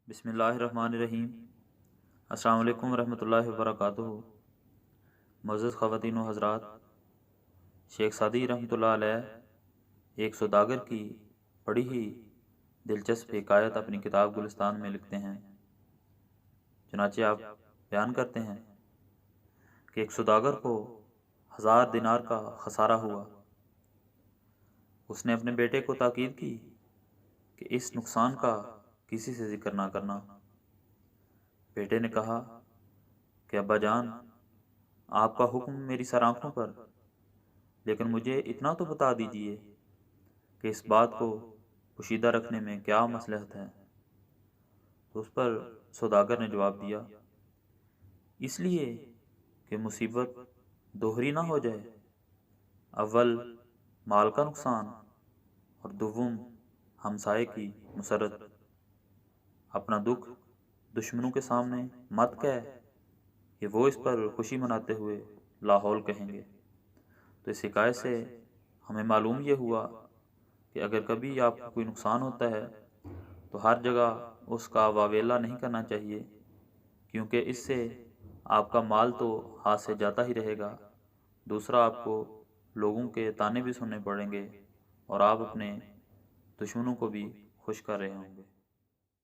بسم اللہ الرحمن الرحیم۔ السلام علیکم ورحمۃ اللہ وبرکاتہ۔ معزز خواتین و حضرات، شیخ سعدی رحمۃ اللہ علیہ ایک سوداگر کی بڑی ہی دلچسپ حکایت اپنی کتاب گلستان میں لکھتے ہیں۔ چنانچہ آپ بیان کرتے ہیں کہ ایک سوداگر کو 1000 دینار کا خسارہ ہوا۔ اس نے اپنے بیٹے کو تاکید کی کہ اس نقصان کا کسی سے ذکر نہ کرنا۔ بیٹے نے کہا کہ ابا جان، آپ کا حکم میری سر آنکھوں پر، لیکن مجھے اتنا تو بتا دیجئے کہ اس بات کو پوشیدہ رکھنے میں کیا مصلحت ہے۔ تو اس پر سوداگر نے جواب دیا، اس لیے کہ مصیبت دوہری نہ ہو جائے، اول مال کا نقصان اور دوم ہمسائے کی مسرت۔ اپنا دکھ دشمنوں کے سامنے مت کہہ کہ وہ اس پر خوشی مناتے ہوئے لاحول کہیں گے۔ تو اس حکایت سے ہمیں معلوم یہ ہوا کہ اگر کبھی آپ کو کوئی نقصان ہوتا ہے تو ہر جگہ اس کا واویلا نہیں کرنا چاہیے، کیونکہ اس سے آپ کا مال تو ہاتھ سے جاتا ہی رہے گا، دوسرا آپ کو لوگوں کے طعنے بھی سننے پڑیں گے اور آپ اپنے دشمنوں کو بھی خوش کر رہے ہوں گے۔